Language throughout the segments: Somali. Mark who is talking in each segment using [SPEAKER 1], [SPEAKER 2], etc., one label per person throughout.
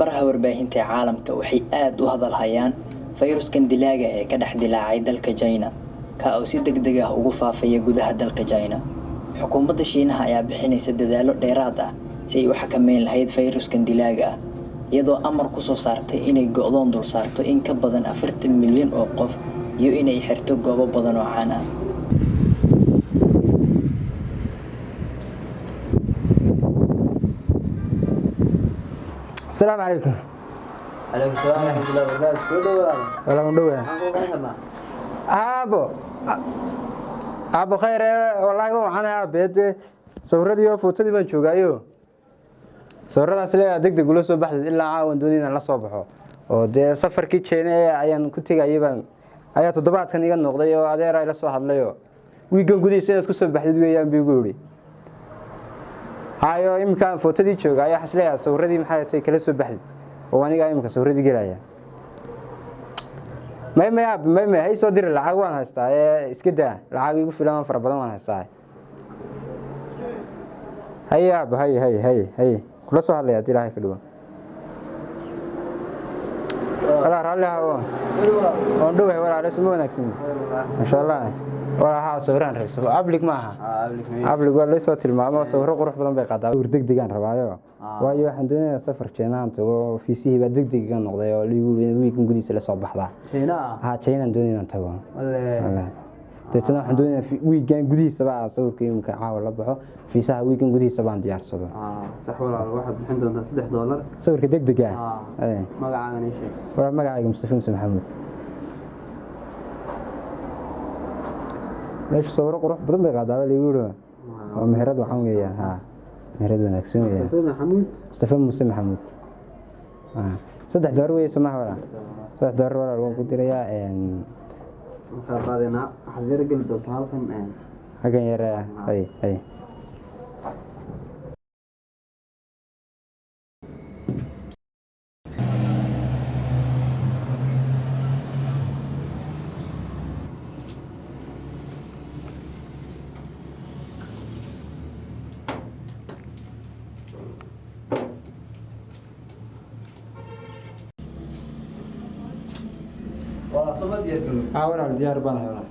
[SPEAKER 1] baraha warbaahinta caalamka waxay aad u hadal hayaan fayruskan dilaaga ee ka dhex dilaacay dalka China ka oo si degdeg ah ugu faafaya gudaha dalka China. Xukuumadda Shiinaha ayaa bixinaysa dadaalo dheeraad ah si ay u xakameyn lahayd fayruskan dilaaga ah, iyadoo amar ku soo saartay inay go'doon dul saarto in ka badan 40 milyan oo qof iyo inay xirto goobo badan oo caan ah.
[SPEAKER 2] السلام عليكم.
[SPEAKER 3] عليكم السلام ورحمة الله وبركاته.
[SPEAKER 2] ولا مدوي. أبو خير والله هو أنا بيت صورتي وفوتتي بنشوفها صورتي أصلي دق جلوس بحث إلا عاون دونينا لا صباحه وده سفر كيتشيني أيام كنت جايبان أيام تضبط كان يجي النقطة هذا رأي لسه واحد ليه ويجون جودي سنة كسب بحث وياهم بيقولي هايو إمكان فوتدي شوق أي حسلية صورتي محيطي كلا سو بحد وأنا جاي إمكان صورتي جرايا ما هي صدر العقوان هستا إسكده العقي يقول فلان فربنا هستا هيا هي كل سؤال لي أدي راح فلوان ولا رالي هوا وندوه ولا رسمه نكسين ما شاء الله ولا ها صوران رئيس أبليك معها أبليك ولا ليس وتر معه صوره قروح بدن بيقعد وردق دقان رباعه وايو حندنا سفر جينان تو في سيه بدق دقان نقضي اللي يقول ويكون قديس لا صباح ذا ها جينان دوني نتقو والله تتنا حندنا في ويكان قديس بقى صور كيم كعاول لبحه في ساعة ويكان قديس بقى ديار صدق
[SPEAKER 3] صح ولا واحد حندنا $6
[SPEAKER 2] صور كدق دقان
[SPEAKER 3] ما قاعد شيء
[SPEAKER 2] ولا ما قاعد مصطفى محمد ليش صوره قروح بدن بيقعد اللي يقولوا مهرد وحموية ها مهرد ونكسين مصطفى محمود صدق دروي سماه ولا صدق دروي ولا لو قلت لي إن
[SPEAKER 3] بعدين حذر قلت هالكن
[SPEAKER 2] حاجة يرى هاي
[SPEAKER 3] والله صوب ديار كله
[SPEAKER 2] ولا الديار بنا ولا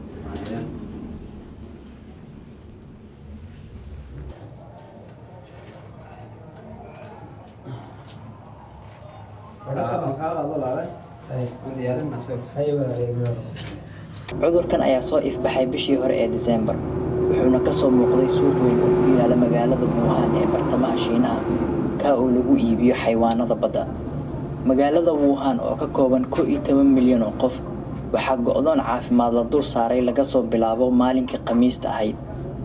[SPEAKER 1] cudurkan ayaa soo ifbaxay bishii hore ee December wuxuuna ka soo muuqday suuq weyn oo ku yaala magaalada Wuhan ee bartamaha Shiinaha ka oo lagu iibiyo xayawaanada badda. magaalada Wuhan oo ka kooban 11 milyan oo qof waxaa go'doon caafimaad la dul saaray laga soo bilaabo maalinkii Khamiista ahayd,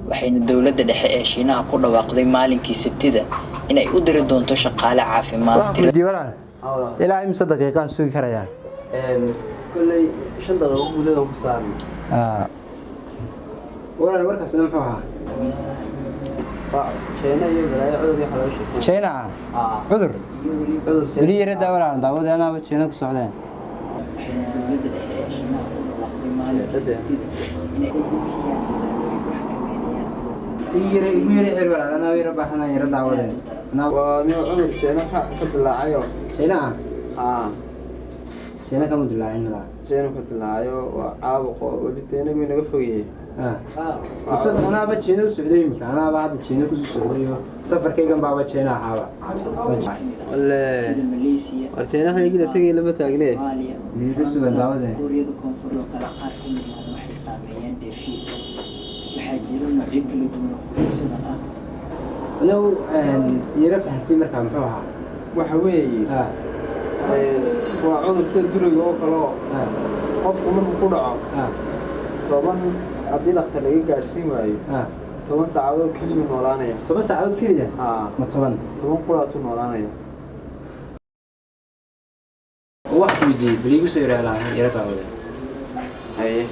[SPEAKER 1] waxayna dawladda dhexe ee Shiinaha ku dhawaaqday maalinkii Sabtida inay u diri doonto shaqaale caafimaad
[SPEAKER 2] ilaa imsa daqiiqan sugi karayaan
[SPEAKER 3] كلي شنطة موجودة وكسان
[SPEAKER 2] ولا الورقة سلام حوها
[SPEAKER 3] شينا يقدر عذر يحلوش
[SPEAKER 2] شينا عذر اللي يرد ولا داود أنا بتشينا كسعودين يري ولا أنا ويرى بحنا يرد داودين
[SPEAKER 3] أنا ونيو عذر شينا حق الله عيو
[SPEAKER 2] شينا شينا كم دلائن لا
[SPEAKER 3] شينا كنت لاعيو وعابق وديتينا من نقفيه
[SPEAKER 2] بس أنا بتشينا السعودية أنا بعد تشينا كل السعودية سفر كي جنب بعد تشينا حوا
[SPEAKER 3] ولا أرتينا حاجة كده تيجي لما تاجنيه
[SPEAKER 2] بس بنداوزه
[SPEAKER 1] كوريا الكونفور وكلا قاركين من حسابيين دفي وحاجرون معيكل من فرصنا
[SPEAKER 2] لو يرفع حسين مركب محوها
[SPEAKER 3] وحوي وعذر سير دري وكلا قف من قرعة طبعا عبدي الأختر لقي قارسين واي طبعا ساعدوا كل من ولانية
[SPEAKER 2] طبعا ساعدوا كل ما طبعا
[SPEAKER 3] قرعة ولانية
[SPEAKER 2] واحد يجي بريقو سير على يرفع وده
[SPEAKER 3] هاي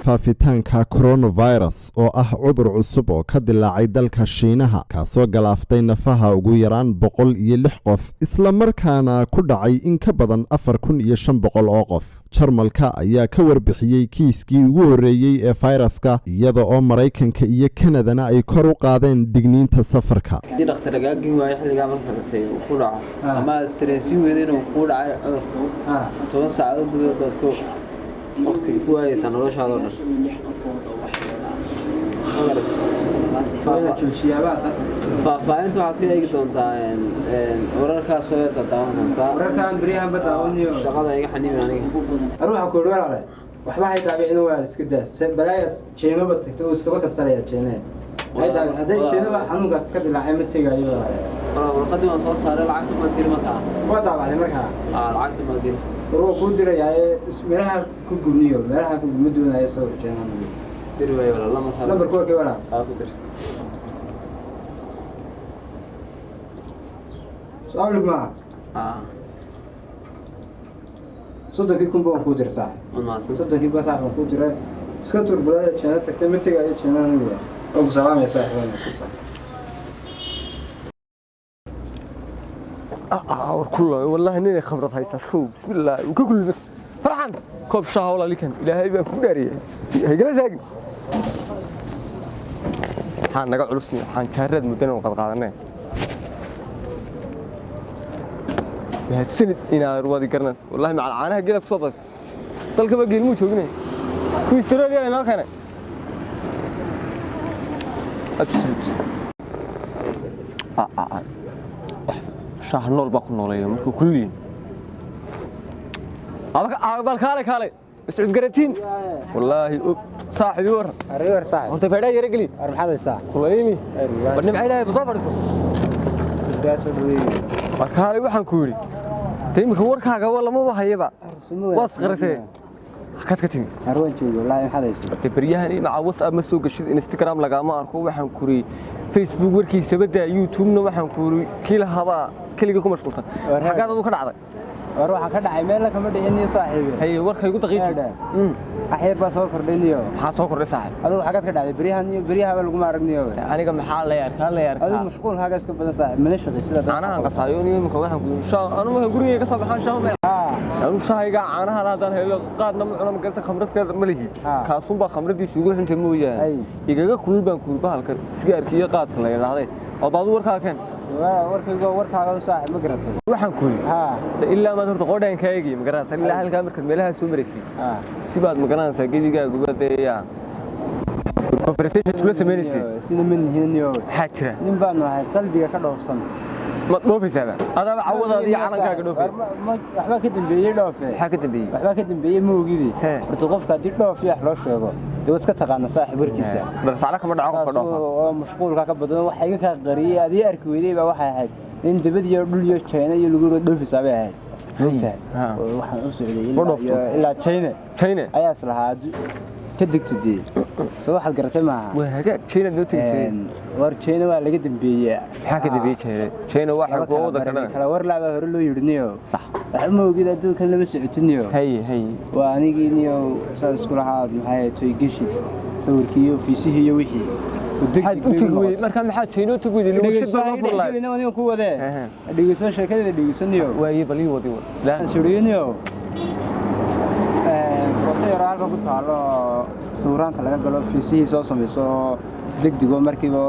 [SPEAKER 4] faafitaanka coronavirus oo ah cudur cusub oo ka dilaacay dalka Shiinaha kaasoo galaaftay nafaha ugu yaraan 106 qof isla markaana ku dhacay in ka badan 4500 oo qof. Jarmalka ayaa ka warbixiyay kiiskii ugu horeeyay ee fayraska iyada oo Mareykanka iyo Kanadana ay kor u qaadeen digniinta safarka.
[SPEAKER 3] Hadii dhakhtar gaagin waayo xilliga markaasay ku dhaco ama stressi weyn oo ku dhacay cudurku 10 saacadood gudahood baad ku waqti ku haysan noloshaada dhan. فأنتوا عاطين أي دون تاين ورا سويت داون تا
[SPEAKER 2] ورا كان بريها بداونيو
[SPEAKER 3] شغلة أي حني من أنا
[SPEAKER 2] أروح أقول ولا عليه وحبا هاي تابعين وارس كده بلايس شينو بتكتو اسكبا كسرية شينه هاي تابع هذا شينو حنو قاس كده العام تيجي أيوة
[SPEAKER 3] والقدم أصلا صار العقد ما تدير مكان
[SPEAKER 2] ما طبعا مركها
[SPEAKER 3] العقد ما تدير
[SPEAKER 2] روح كودر يا اسمها كوجونيو مرها كوجمدون هاي صور شينو
[SPEAKER 3] تدير ولا لا ما
[SPEAKER 2] نمبر كوك ولا
[SPEAKER 3] كودر
[SPEAKER 2] سؤال لك معه صدق يكون بون كودر صح صدق يبقى صح بون كودر سكتور بلا شيء تكتمل تيجي أي شيء نقول أو سلام يا صاحبي صح
[SPEAKER 5] كله والله إني خبرت هاي شو بسم الله وكل فرحان كوب شاه والله لكن إلى هاي بيكون داري هاي جالس هاي حان نقعد علوسني حان شهرد مدن وقد قادنا بهاد سنة إنا روادي كرناس والله مع العانها جيلك صوتك طلق بقى الموت وجني كوي استراليا هنا كان أتسلبس شهر نول باكو نولي مركو كلين هذا كالي اسعد قرتين والله صاحبي ور
[SPEAKER 2] الريور صاحب
[SPEAKER 5] انت فدا يا رجلي
[SPEAKER 2] اربح هذا الساعه
[SPEAKER 5] والله يمي بنم عليه بصفر
[SPEAKER 2] سياسه ودي
[SPEAKER 5] markaale waxaan ku yiri deemka warkaaga wala ma wahayba was qarisay xaqad ka timi
[SPEAKER 2] arwan joogo wallahi maxad hayso
[SPEAKER 5] bariyahani ma WhatsApp ma soo gashid Instagram lagama arko waxaan ku yiri Facebook warkiisa bada YouTube na waxaan ku yiri kila haba kaliga ku mashquulsan xaqada uu ka dhacday
[SPEAKER 2] waxa ka dhacay meel kama dhicin saaxiib
[SPEAKER 5] hay warkaygu daqiiqad
[SPEAKER 2] axir ba soo kordhinayo
[SPEAKER 5] waxa soo kordhay saaxiib
[SPEAKER 2] adigu xaqad ka dhacday bariyaha lagu ma aragniyo
[SPEAKER 5] aniga maxaa la yarkaa
[SPEAKER 2] adigu mashquul haga iska badan saaxiib mana shaqeysada
[SPEAKER 5] caanaha qasaayo nimanka waxaan ku shaa anu guriga ka soo baxaan shaa anu shahayga caanaha hadaan helo qaadna ma cuno magasta khamradkeeda ma lihi kaasun ba khamradiisu ugu xintay mooyaan igaga kulul baan ku bahalka sigaarka iyo qaadka la yiraahday oo baad warkaa keen warkaaga saaxiib ma garatay waxaan ku yiri ilaa ma horta qodaan kaagi ma garatay ilaa halka markad meelaha soo mareysay sibaad ma garanaysaa gabigaaga gubadeeya conversation kula sameeynaysa
[SPEAKER 2] sida min hiniyo
[SPEAKER 5] xajira
[SPEAKER 2] nin baan nahay qalbiga ka dhoofsan
[SPEAKER 5] ma dhoofaysaa adaba cawadaada iyo calankaaga dhoofay
[SPEAKER 2] waxba ka dambeeyay dhoofe waxba ka dambeeyay ma ogidi horta qofka dib dhoof iyo wax loo sheego dee iska taqaan saaxiib warkiisa
[SPEAKER 5] bal saala kama dhaco qofka dhoofa
[SPEAKER 2] oo mashquulka ka badan waxa iga ka qariyay adii arki weeday baa waxa ahayd in dibad iyo dhul iyo China iyo lagu dhoofisa bay ahayd waxaan u socday ilaa China ayaa islahaad ka digtay soo waxa garatay ma
[SPEAKER 5] waa hagaag China noo tagaysay
[SPEAKER 2] war China waa laga dambeeyay
[SPEAKER 5] waxa ka dambeeyay China waxa gooda
[SPEAKER 2] kala war laaba hore loo yirniyo sax waxa ma ogid adduunka lama socotiniyo
[SPEAKER 5] hay
[SPEAKER 2] waa anigiiniyo saas isku lahaad maxay toy gashi sawirkiyo fiisihiyo wixii marka maxaa China ugu wadi lagu shaqo furlaa inuu ku wade dhigeyso sheekada dhigeysaniyo
[SPEAKER 5] waa bali wadi
[SPEAKER 2] la suriiniyo qoto yar halka ku taalo suuraanta laga galo fiisihi soo sameeyso degdego markiiba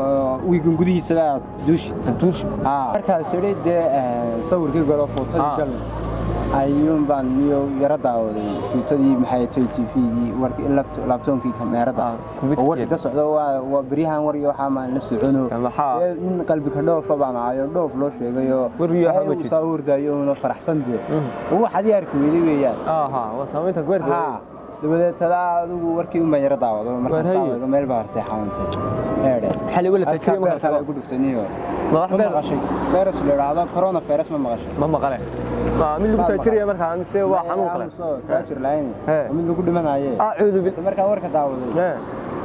[SPEAKER 2] wiigan gudihiisa duush markaas sariide sawirkii galo footadii gal ayuun baan niyo yara daawaday footadii maxay tahay TV-gii warkii laptopkii kamerada warka ka socdo waa bariyahan war iyo waxa ma la socono in qalbi ka dhoof baan ayo dhoof loo sheegayo wariyo waxa ma sawirdayo oo faraxsan waxa diyaarku weeyaan
[SPEAKER 5] waa saameynta gwerda
[SPEAKER 2] dabadeed adigu warkii uma yara daawado markaa saameeyay meel baa hartay xawantay
[SPEAKER 5] xali wala tajriba
[SPEAKER 2] ma kala ugu dhuftaniyo ma maqashay virus leeyahay corona virus ma maqashay
[SPEAKER 5] ma maqale min lagu tajriba markaa mise waa xanuun kale
[SPEAKER 2] tajir lahayn min lagu dhimanaayay
[SPEAKER 5] aacuudu bil
[SPEAKER 2] markaa warka daawaday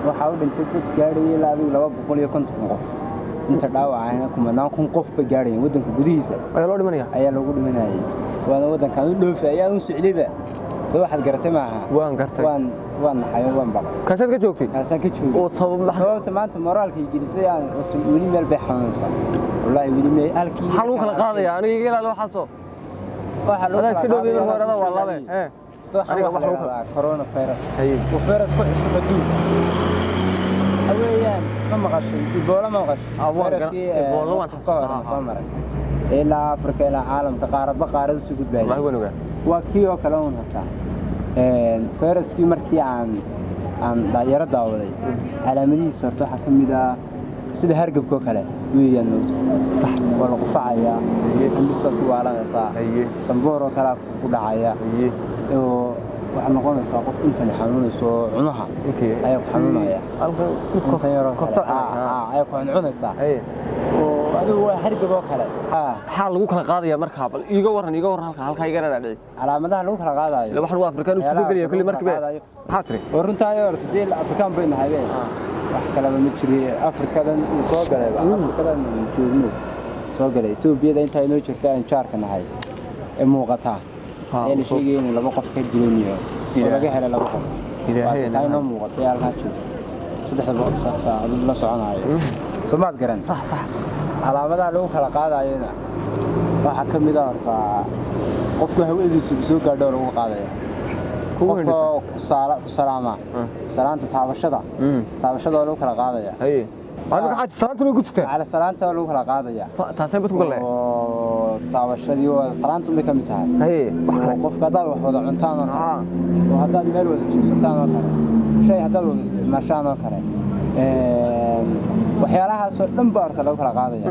[SPEAKER 2] waxa uu dhintay dad gaadhay ilaa 250 qof inta dhaawacayna kumanaan kun qof ba gaadhay wadanka gudihiisa
[SPEAKER 5] ayaa loo dhimanaya
[SPEAKER 2] waana wadankan u dhoofay ayaa u socdayba soo waxaad garatay maaha
[SPEAKER 5] waan gartay
[SPEAKER 2] waan naxay waan baqay
[SPEAKER 5] kaasaad ka joogtay
[SPEAKER 2] kaasaan ka joogay
[SPEAKER 5] oo sababta
[SPEAKER 2] maanta moraalkii gelisay aan weli meel bay xanuunaysaa wallaahi weli meel halkii
[SPEAKER 5] hal uu kala qaadaya aniga iga ilaali waxa soo waxa iska dhowday mar hore waa labe aniga waxa uu kala
[SPEAKER 2] corona virus virus ku cusub adduunka aweyaan ma maqashay Ebola ma maqashay Ebola waan soo maray ilaa Afrika ilaa caalamka qaarad si gudbay waa kii oo kale oo harta viruskii markii aan daayaro daawaday calaamadihiisa horta waxa kamid ah sida hargabka kale weeyaan sax wala qufacaya indhiisa ku waalanaysa sanboor oo kale ku dhacaya oo waxa noqonaysa qof inta xanuunayso cunaha ay xanuunaya halka qofka yaro ay ku xanuunaysa oo adigu waa hargab oo kale
[SPEAKER 5] xal lagu kala qaadaya markaa bal iiga waran halka iga raadhay
[SPEAKER 2] calaamadaha lagu kala qaadayo
[SPEAKER 5] waxan waa Afrikaan isku soo galiya kulli markii maxaa tiri
[SPEAKER 2] runtaay horta deel Afrikaan bay nahay wax kale ma jiray Afrikadan soo galay Afrikadan joogno soo galay Itoobiya inta ay noo jirtaa in jaarka nahay ee muuqata ee la sheegay in laba qof ka jiraniyo laga helay laba qof ilaahay inoo muuqatay halka joogo saddex boqol saacad la soconayo Soomaad garan sax calaamadaha lagu kala qaadayna waxa kamid ah horta qofka hawadiisu soo gaadho lagu qaadaya qofka salaama salaanta taabashada lagu kala qaadaya
[SPEAKER 5] aniga xad salaanta lagu gudtay
[SPEAKER 2] ala salaanta lagu kala qaadaya
[SPEAKER 5] taasay bad ku galay
[SPEAKER 2] taabashadii waa salaanta mid kamid tahay qofka dad wax wada cuntaan oo hadda meel wada jiftaan oo kale shay hadda wada isticmaashaan oo kale waxyaalahaas oo dhan baa lagu kala qaadaya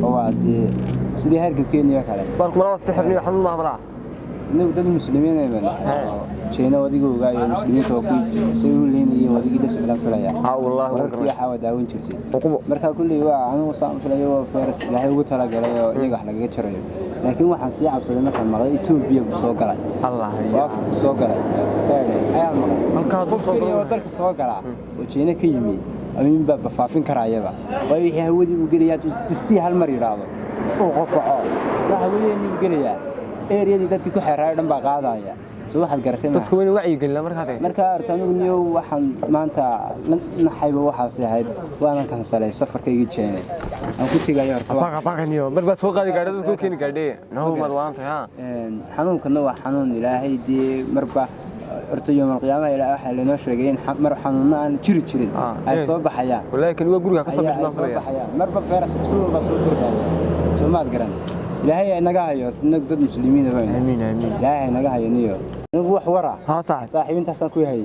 [SPEAKER 2] oo waadii sidii hargabkeeniyo kale
[SPEAKER 5] barku marada sixirniyo xanuun ma habraa
[SPEAKER 2] inuu dad muslimiin ay jeena wadigooga iyo muslimiinta oo ku sayuulinaya wadigii la socdaan filaya
[SPEAKER 5] wallahi
[SPEAKER 2] waxa wadaawan jirtay marka kulli waa anigu saan filayo virus ilaahay ugu tala galay oo iyaga wax lagaga jarayo laakiin waxaan si cabsaday markaan maqlay Itoobiya soo galay
[SPEAKER 5] Allah
[SPEAKER 2] ya soo galay ayaa maqlay
[SPEAKER 5] halka dad soo galay
[SPEAKER 2] dalka soo galay oo jeena ka yimid amin baa faafin karayaba way wixii hawadii u geliyaa si hal mar yiraahdo oo qofaco waxa weeyeen geliyaa eeriyadii dadkii ku xeeray dhan baa qaadaya soo waxaad garatay
[SPEAKER 5] dadku weyn wacyi gelina
[SPEAKER 2] marka artaanigu niyo waxaan maanta naxayba waxaas yahay waan kan salay safarkayga jeenay aan ku tagay horta
[SPEAKER 5] baqaniyo marba soo qaadi gaadhay dadku keen gaadhay noo mar waanta
[SPEAKER 2] xanuunkana waa xanuun ilaahay dii marba horta yawm qiyaamaha ilaahay waxa la noo sheegay in mar xanuun aan jiri jirin ay soo baxayaan
[SPEAKER 5] laakiin waa guriga ka soo
[SPEAKER 2] baxayaan marba virus cusub baa soo kordhaya soo maad garan ilaahay inaga hayo dad muslimiin ah
[SPEAKER 5] amiin
[SPEAKER 2] ilaahay inaga hayo niyo anigu wax wara saaxiibintaas ku yahay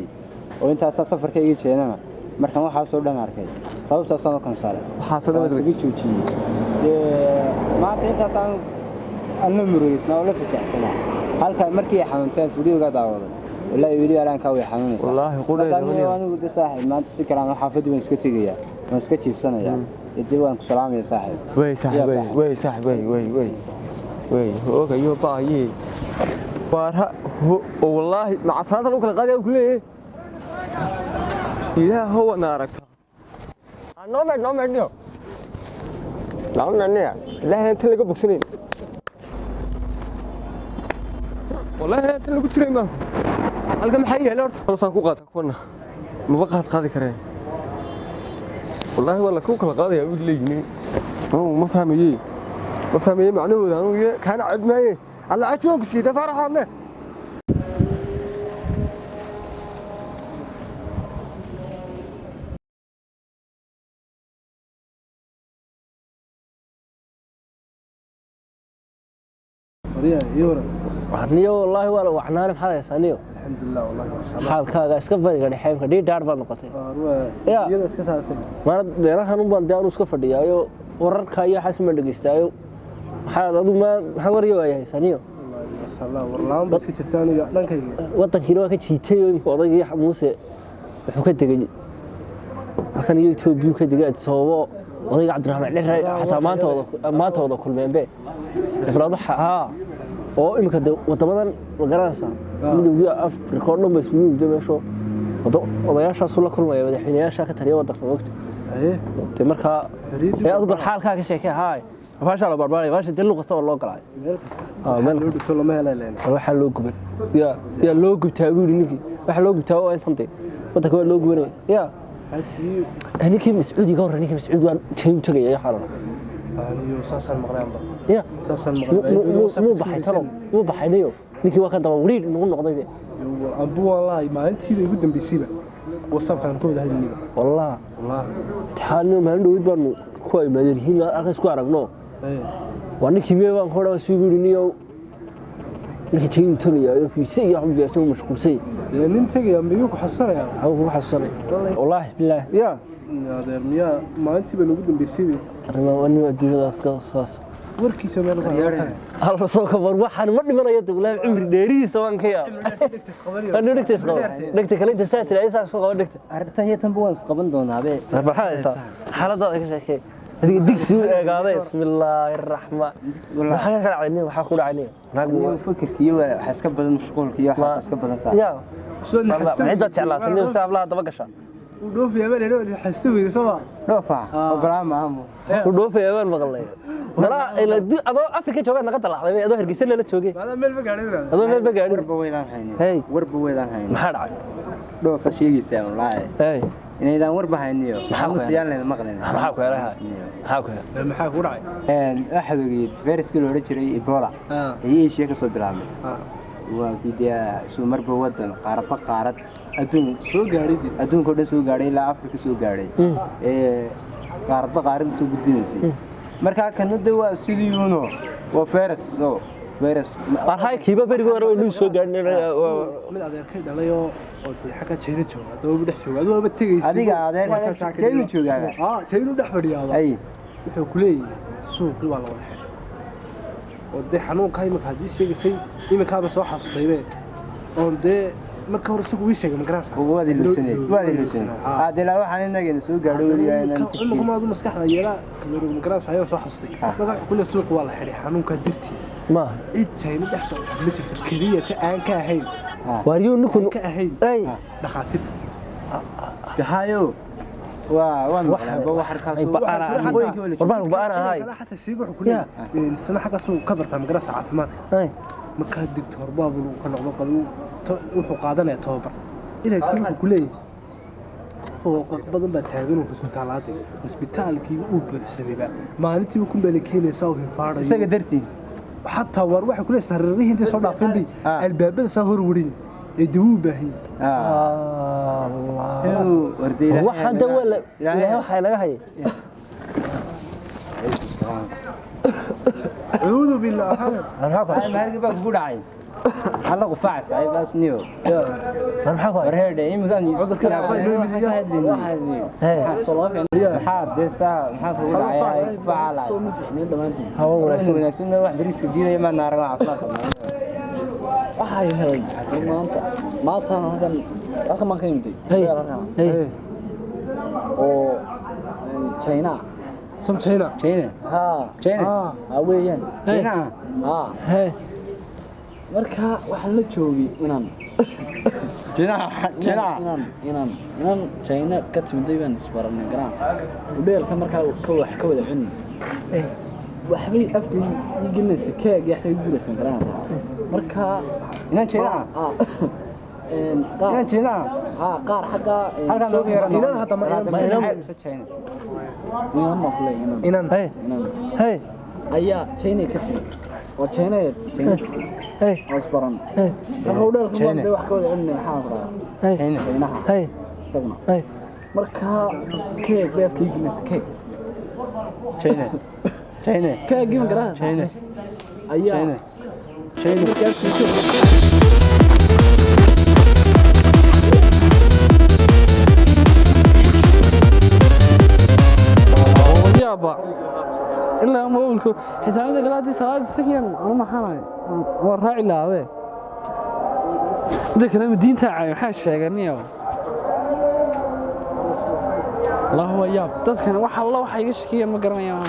[SPEAKER 2] oo intaas safarkayga jeenana markaan waxa soo dhan arkay sababtaas aan kan saaray waxa soo dhawaad joojiyay maanta intaas aan la mureysna oo la fitaxsana halka markii ay xanuunteen fiidiyowga daawaday wallahi video aan ka way xanuunaysa
[SPEAKER 5] wallahi qudhay
[SPEAKER 2] anigu de saaxiib maanta si kale aan xaafadii waan iska tagayaa waan iska jiifsanayaa الديوان سلام يا صاحب
[SPEAKER 5] وي صاحب وي صاحب وي هو كيو باي وارها والله مع صلاه لو كلا قادي كله يا هو نارك نومد نيو نيا لا انت لقى بوكسنين والله انت لقى تري ما halka maxay yeelo horta ku qaata kuna ma qaadi kareen والله والله كوكا قاضي أقول لي ما فهمي معنوه أنا كان عد معي على عتوك سيدة فرح عنه وحنيو والله ولا وحنان بحال يسانيو
[SPEAKER 2] الحمد لله والله
[SPEAKER 5] حالكaaga iska fadhiga xeebka dhiidhaar baa noqotay
[SPEAKER 2] iyada iska saarsan
[SPEAKER 5] mar deerahan u baan daan iska fadhiyaayo wararka iyo xasma dhageystaayo maxaa adu ma wariyo yahay saniyo
[SPEAKER 2] sallallahu warlaan bas ka jirtaan iyo dhankayga
[SPEAKER 5] wadankiina waa ka jiitay odayga Muuse wuxuu ka tagay halkan Itoobiya ka tagay sababo odayga Cabdiraxmaan Dhexay xataa maanta wada kulmeenbe ibrahim oo imika wadamadan magaranaysa midowga Afrika oo dhan bas midowga meesho odayaashaas la kulmaya madaxweynayaasha ka taliya wadanka waqti marka adu bal xaalka ka sheekay فاشل على بربري فاشل دلو قصة والله قلعي
[SPEAKER 6] meel loo dhigto lama helayleen
[SPEAKER 5] waxa loo gubay ya loo gubtaa wiil ninkii waxa loo gubtaa oo intantay wadanka waa loo gubanay ya ninkii Mas'uudi ka hor ninkii Mas'uudi waan jeeyo tagay xaran
[SPEAKER 6] iyo saasan maqlaanba
[SPEAKER 5] ya saasan maqlaanba muu baxay talo muu baxayo ninkii waa ka daba wariir inuu noqday
[SPEAKER 6] abu wallahi maalintii ugu dambeysayba wasabkan ku wada hadlayna
[SPEAKER 5] wallahi taano ma dhawid baan ku ay maadarihiin arkas ku aragno waa ninkii meewan ku dhaw soo gudiniyo ninkii tiin tagay fiisay iyo xubbiga soo mashquulsay
[SPEAKER 6] nin tagay ambiyo ku xasanaya
[SPEAKER 5] ku xasanay wallahi billaah ya
[SPEAKER 6] adeer miya maalintii baan ugu dambeysay
[SPEAKER 5] arrimaha wani adduunyadaas ka saas
[SPEAKER 6] warkiisa meel
[SPEAKER 5] hal soo kabar waxaan ma dhimanayo dawlad cimri dheeriisa waan ka yaa aan dhigtay dhigtay kale inta saat ilaa isaas soo dhigtay
[SPEAKER 2] arrintan iyo tan buu qaban doonaa be
[SPEAKER 5] rabaxaysa xaaladda ka sheekay adiga digsi u eegaaday bismillaahir rahmaan waxa ka dhacay waxa ku dhacay
[SPEAKER 2] raggu fikirkiyo waxa iska badan mashquulkiyo waxa iska badan saa
[SPEAKER 5] ya soo naxariista jeclaatay inuu saablaha daba gasha
[SPEAKER 6] u dhoofiyaa inuu xasuubiyo soo
[SPEAKER 2] dhoofa oo balaama aamu
[SPEAKER 5] u dhoofiyaa baan maqlay mala ila adoo Afrika jooga naga dalacday adoo Hargeysa la joogay
[SPEAKER 6] wala meel bagaadhay
[SPEAKER 5] adoo meel bagaadhay
[SPEAKER 2] warba weydaan haynin
[SPEAKER 5] hey
[SPEAKER 2] warba weydaan haynin
[SPEAKER 5] maxaa dhacay
[SPEAKER 2] dhoofa sheegaysaa wallahi
[SPEAKER 5] hey
[SPEAKER 2] inaydaan warba hayniyo maxaa siyaalna maqleen
[SPEAKER 5] maxaa ku yarahay maxaa ku
[SPEAKER 2] dhacay axadogii fayraskii loo jiray Ebola ay sheeg ka soo bilaabay waa kidiya soo marba wadan qaarad adduun soo gaaray adduunka dhan soo gaaray ilaa Afrika soo gaaray qaarad soo gudbinaysay marka kanada waa sidii uno waa virus
[SPEAKER 5] waxay kiiba bariga hore inuu soo gaarnay
[SPEAKER 6] mid adeerkay dhalay oo xaga jeedo jooga adoo dhex jooga adoo tagayay
[SPEAKER 2] adiga adeerkay jeedo jooga
[SPEAKER 6] jeedo dhex fadhiyaa ay wuxuu ku leeyahay suuqi waa la wada xidhay oo de xanuunka imika hadii sheegaysay imikaaba soo xasuustaybe oo de marka hore suuq wii sheegay magaraas
[SPEAKER 2] waadi luusanay aadila waxaan inaga soo gaadho waliya inaan
[SPEAKER 6] tikki kuma adu maskaxda yeela kamiro magaraas ayaa soo xasuustay marka kullu suuq waa la xidhay xanuunka dirti ma idtayna dhex soo ma jirto kaliya ka aan ka ahayn
[SPEAKER 5] wariyo ninku
[SPEAKER 6] ka ahayn ay dhaqaatiirta
[SPEAKER 2] tahayo waan waxarkaas
[SPEAKER 5] warbaan baana hay
[SPEAKER 6] xataa sheego wuxuu ku leeyahay sana xaga soo ka barta magaraas caafimaadka marka digtoor baabul ka noqdo qalu wuxuu qaadanaya tababar ilaa kii ku leeyahay fooq badan baa taagan hospitaalkii uu buuxsamay maalintii ku beelkeenaysa oo hifaadhay
[SPEAKER 2] isaga dartiin
[SPEAKER 6] حتى وروح كل سرريه انت صدع فين بي الباب سهر وري يدوب هي
[SPEAKER 5] الله
[SPEAKER 2] وردي
[SPEAKER 5] واحد ولا لا waxa laga hayay
[SPEAKER 6] اعوذ بالله
[SPEAKER 2] انا هذا بقى ku dhacay alla qufac ay baas niyo
[SPEAKER 5] maxaa ku
[SPEAKER 2] wareerde imkan
[SPEAKER 6] cudurka loo midiyo
[SPEAKER 2] حادثة maxaa ku dhacay faala
[SPEAKER 6] soo mifixnay dhamaantii
[SPEAKER 2] hawo wanaagsan wax dariska diiday ma naaraga caafimaadka
[SPEAKER 1] waxay helay maanta halkan ma ka yimid oo China ha weeyaan marka waxa la joogay inaan China ka timiday baan isbaranay garaas udheelka marka ka wax ka wada cun waxbay afkii iginaysa keeg yaxay guulaysan garaas marka
[SPEAKER 2] inaan China
[SPEAKER 1] qaar xaga
[SPEAKER 2] soo yeeran
[SPEAKER 6] inaan hada ma
[SPEAKER 1] inaan hey ayaa China ka timid oo China asbaran marka udheelka maanta wax ka wada cunay China isaguna marka keeg afkii iginaysa keeg
[SPEAKER 2] China
[SPEAKER 1] keeg given garaas ayaa
[SPEAKER 3] إلا ما أقولكم حتى هذا قلادي صلاة ثقيل وما حناي والراعي لا به ده كلام الدين تاعي حاش شاقني الله هو ياب تذكر وح الله وح يشكي ما قرنا يا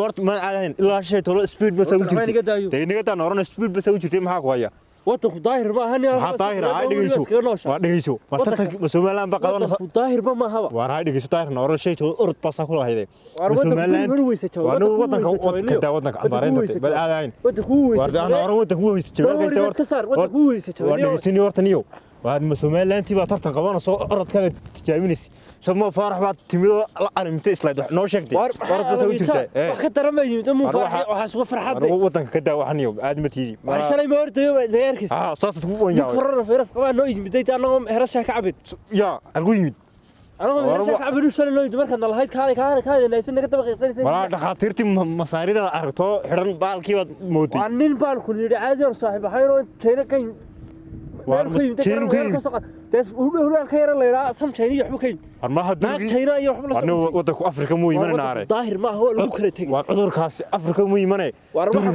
[SPEAKER 7] horta ma aadayn ilaa shay tolo speed bas ugu jirtay deegaanka taan oran speed bas ugu jirtay maxaa ku haya
[SPEAKER 5] wadanku daahir ma ahani
[SPEAKER 7] maxaa daahir ah dhigayso waa dhigayso marta Soomaaliland ba qabanaysa
[SPEAKER 5] daahir ba ma haba
[SPEAKER 7] waa raay dhigayso daahir na oran shay tolo orod bas ku lahayday Soomaaliland wadanka amaareynta bal aadayn
[SPEAKER 5] wadanku weysa
[SPEAKER 7] waa oran wadanku weysa
[SPEAKER 5] wadanku weysa
[SPEAKER 7] waa dhigayso horta niyo waa Soomaaliland tiba tartan qabanayso orodkaaga tijaabinaysa sama farax baad timido la arimtay islayd noo sheegtay orod bas ugu jirtay
[SPEAKER 5] wax ka daramay mu waxa soo farxad
[SPEAKER 7] wadanka ka daawaxniyo aad ma tiidi
[SPEAKER 5] shalay ma hortayo beerkiis
[SPEAKER 7] saasad ku wan yahay
[SPEAKER 5] korona virus qabaa noo yimid anagoo herasha ka cabin
[SPEAKER 7] ya argu yimid
[SPEAKER 5] anagoo herasha ka cabin shalay noo yimid marka nalahayd kaadaysan naga dabaqaysan
[SPEAKER 7] wala dhaqaatiirti masaarida aragto xiran baalkii baad mootay
[SPEAKER 5] waa nin baal ku yiri caadi oo saaxiib ahayno teena kan بس ولا الخير اللي لا سمشيني يحبكين ما هدوغي أنا
[SPEAKER 7] ودك أفريقيا مو يمنع ناره
[SPEAKER 5] ظاهر ما هو لو كره تجي
[SPEAKER 7] وعذر كاس أفريقيا مو يمنع دور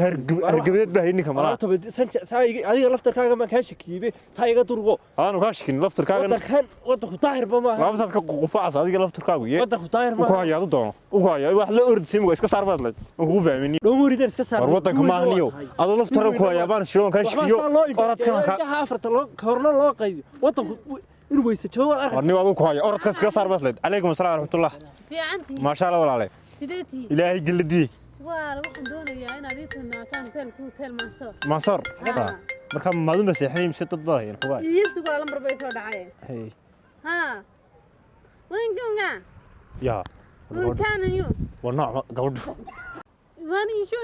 [SPEAKER 7] هرجبيت بهيني كمان
[SPEAKER 5] طب ساي هذه لفتر كاغا ما كانش كيبي ساي قدرغو
[SPEAKER 7] أنا كاشكين لفتر كاغا
[SPEAKER 5] ودك ظاهر ما
[SPEAKER 7] ما بس قفاص هذه لفتر كاغا
[SPEAKER 5] ودك ظاهر ما
[SPEAKER 7] وكايا دون وكايا واحد لا أرد سيمو اسك صار بدل وهو فاهمني
[SPEAKER 5] لو مريد اسك صار
[SPEAKER 7] ودك ما هنيو هذا لفتر كايا بان شلون كاشكيو
[SPEAKER 5] أرد كان أفرت لو كورنا لو قيد ودك إنه بيسجوا
[SPEAKER 7] أركض. أنا وأبوك هاي أركض كسر بس لد. عليكم السلام ورحمة الله.
[SPEAKER 8] في عنتي.
[SPEAKER 7] ما شاء الله ولا عليه.
[SPEAKER 8] سيدتي.
[SPEAKER 7] إلهي جلدي.
[SPEAKER 8] والله واحد دون يا أنا ريت إنه كان هوتيل منصور.
[SPEAKER 7] منصور. مركب ما دون بس يحيي مش تطبخ يعني حواي.
[SPEAKER 8] يسوق على الأمر بيسوي دعاية.
[SPEAKER 7] هي.
[SPEAKER 8] ها. وين جونا؟
[SPEAKER 7] يا.
[SPEAKER 8] وين كان اليوم؟
[SPEAKER 7] والنوع قود.
[SPEAKER 8] وين شو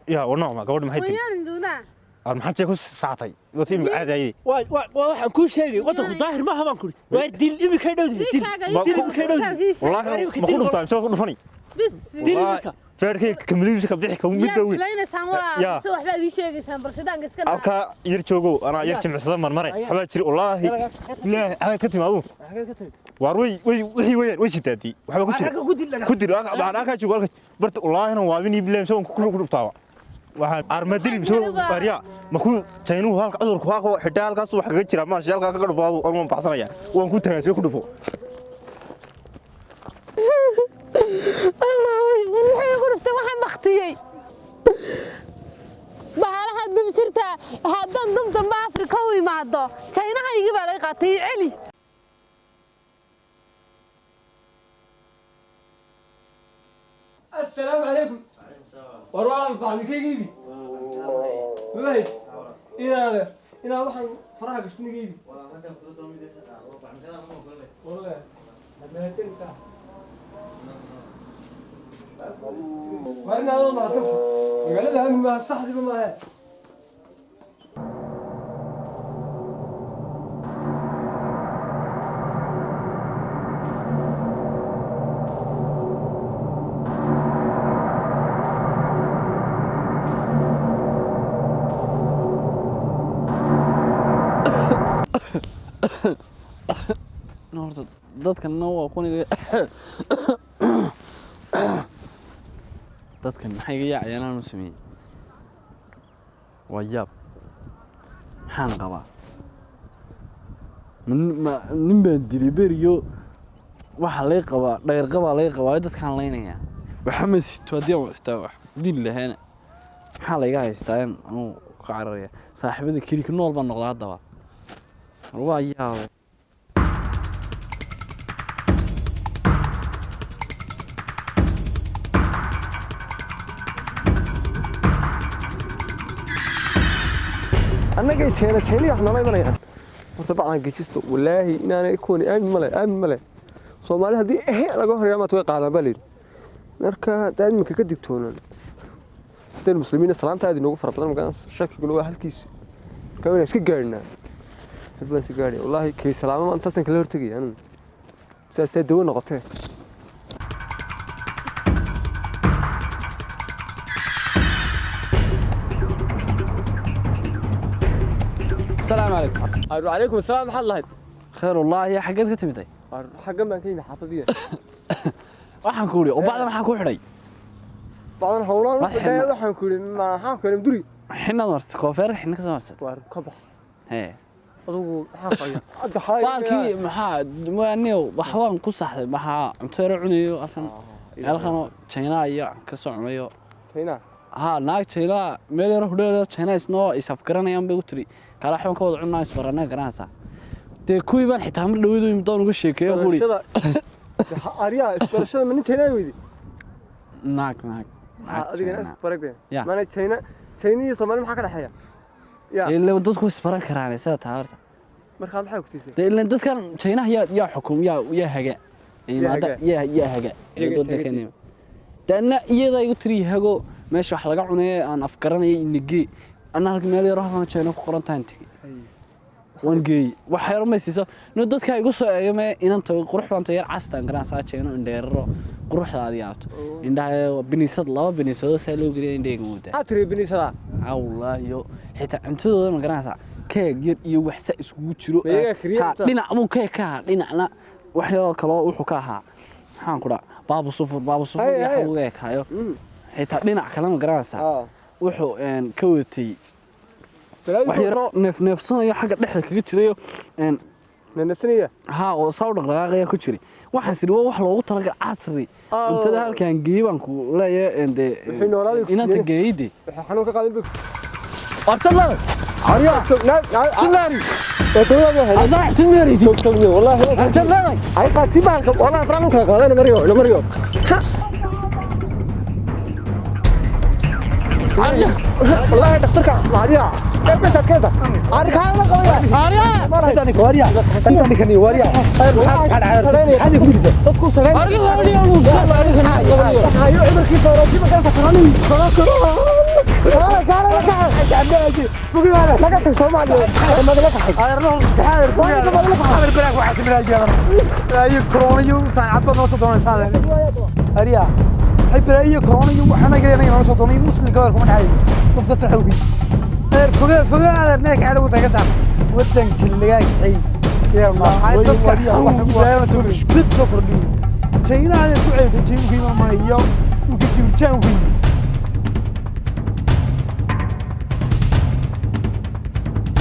[SPEAKER 7] يا والنوع ما قود ما هيتي.
[SPEAKER 8] وين دونا؟
[SPEAKER 7] أنا حتى كوس ساعتين وتيم عادي أي.
[SPEAKER 5] واحد كل شيء وتأخذ ظاهر ما هو كل. وادي اللي بكيدو دي. دي بكيدو دي.
[SPEAKER 7] والله ما كله طعم شو كله فني.
[SPEAKER 8] بس.
[SPEAKER 5] دي بكا.
[SPEAKER 7] فاركي كمدي بس كبدي كم مدوي.
[SPEAKER 8] لا لا سامورا. سوى حلا دي شيء سام برشدان قس كنا.
[SPEAKER 7] أبكا يرتوجو أنا يرتم عصام مرة. حبا تشري والله. لا هذا كتير معلوم. واروي وش تأتي. وحبا كتير. كتير أنا كاتشوا برت والله أنا وابني بلام سوون كله طاوع. waxaan armadili soo bariya maku taynu halka cudurku haaqo xitaa halkaas wax kaga jira ma shaalka ka dhufado oo baxsanaya waan ku tagay ku dhufo
[SPEAKER 8] Allah waxay ku dhuftay waxaan maqtiyay bahalaha dubsirta hadan dumta ma Afrika u imaado China iga baa laga qaatay celi
[SPEAKER 5] السلام عليكم وروح الفحم كيجيبي بس إلى واحد فرح قشني جيبي والله ما هتين ساعة وأنا أول ما أشوف قال لها ما صح دي ما هي
[SPEAKER 3] horta dadkan waa qoniga dadkan maxay iga yaacayaan aanu sameeyay waa yaab maxaan qabaa nin baan dilay beriyo waxa laga qabaa dhayr qabaa laga qabaa dadkaan leynayaa waxa ma sito haddii aan xitaa wax dil lahaana maxaa layga haystaa in anuu ka cararaya saaxiibada keli ka nool baan noqdaa haddaba waa yaab
[SPEAKER 5] أنا جيت هنا إحنا ما يبغى وطبعا جيتستو والله إن أنا يكون آمن ملا صومالي هذه إيه لقوه رياضة توقع على بالي نركا دائما كدكتورنا ده المسلمين السلام تادي نوقف ربنا مكان شك يقولوا واحد كيس كمان إيش كجارنا هذا سجاري والله كيس سلامة ما أنت تنكلر تجي أنا سأدون نقطة
[SPEAKER 3] السلام عليكم.
[SPEAKER 5] وعليكم السلام محل الله
[SPEAKER 3] خير والله يا حقت كتمتي
[SPEAKER 5] حق ما كاين حافظيه
[SPEAKER 3] waxaan ku uri oo bacda maxaa ku xidhay
[SPEAKER 5] bacdan hawlaan waxaan ku uri ma waxaan ku uri duri
[SPEAKER 3] xinna marti koofeer xinna ka samartay
[SPEAKER 5] waar ka bax
[SPEAKER 3] ee
[SPEAKER 5] adugu waxaan qayaa hadda xaay
[SPEAKER 3] baalkii maxaa mooyaaniyo waxbaan ku saxday maxaa cunteero cunayo arkan halkan China ayaa ka soconayo
[SPEAKER 5] China
[SPEAKER 3] naag China meel yar hudheeda China isnoo isafgaranayaan bay u tiri kala xun ka wada cunaa isbarana garanaysa de kuwii baan xitaa mar dhaweedo imdoon uga sheekeeyo quri
[SPEAKER 5] ariya isbarashada min China weydi
[SPEAKER 3] naag
[SPEAKER 5] adiga farqeen mana China iyo Soomaali maxaa ka dhaxaya
[SPEAKER 3] ilaa dadku isbaran karaan sida taarta
[SPEAKER 5] marka maxay ku tiisay
[SPEAKER 3] ilaa dadkan China yaa xukum yaa haga yaa haga dadkan dana iyada igu tiri hago meesha wax laga cunay aan afgaranay inagii ana halka meel yar waxaan China ku qoran tahay wangey wax yar ma siiso dadka igu soo eegay inanta qurux badan yar castaan garanaysa China indheero quruxdaadi yaabto indhaha binisad laba binisado saa loo geliyay indheega mooda
[SPEAKER 5] atri binisada
[SPEAKER 3] wallaahi xitaa cuntadooda ma garanaysa keeg yar iyo wax sa isugu jiro dhinac buu keeg ka dhinacna wax yar kale wuxuu ka ahaa waxaan ku dhaa baabu sufur waxa uu eekayo xitaa dhinac kale ma garanaysa wuxuu ka watay wax yar neefsanayo xagga dhexda kaga jirayo
[SPEAKER 5] neefsanaya
[SPEAKER 3] oo sawir dhaqaaqaya ku jiray waxaan sii wax loogu talagalay casri inta halkan geeban ku leeyahay inanta geeyde
[SPEAKER 5] waxa xanuun ka qaadan
[SPEAKER 3] artala ariya silari هذا احتمالي
[SPEAKER 5] شوفتني والله
[SPEAKER 3] أتلاقي
[SPEAKER 5] هاي قاتي بانك والله فرانك قال أنا مريو والله دكتورك ماريا كيف عارف هذا قوي
[SPEAKER 3] ماريا
[SPEAKER 5] ما راح تاني واريا تاني كني واريا هذه كويسة تدخل سلام
[SPEAKER 3] أرجع واريا
[SPEAKER 5] هاي عمر كيف راجي ما كان فكراني
[SPEAKER 6] China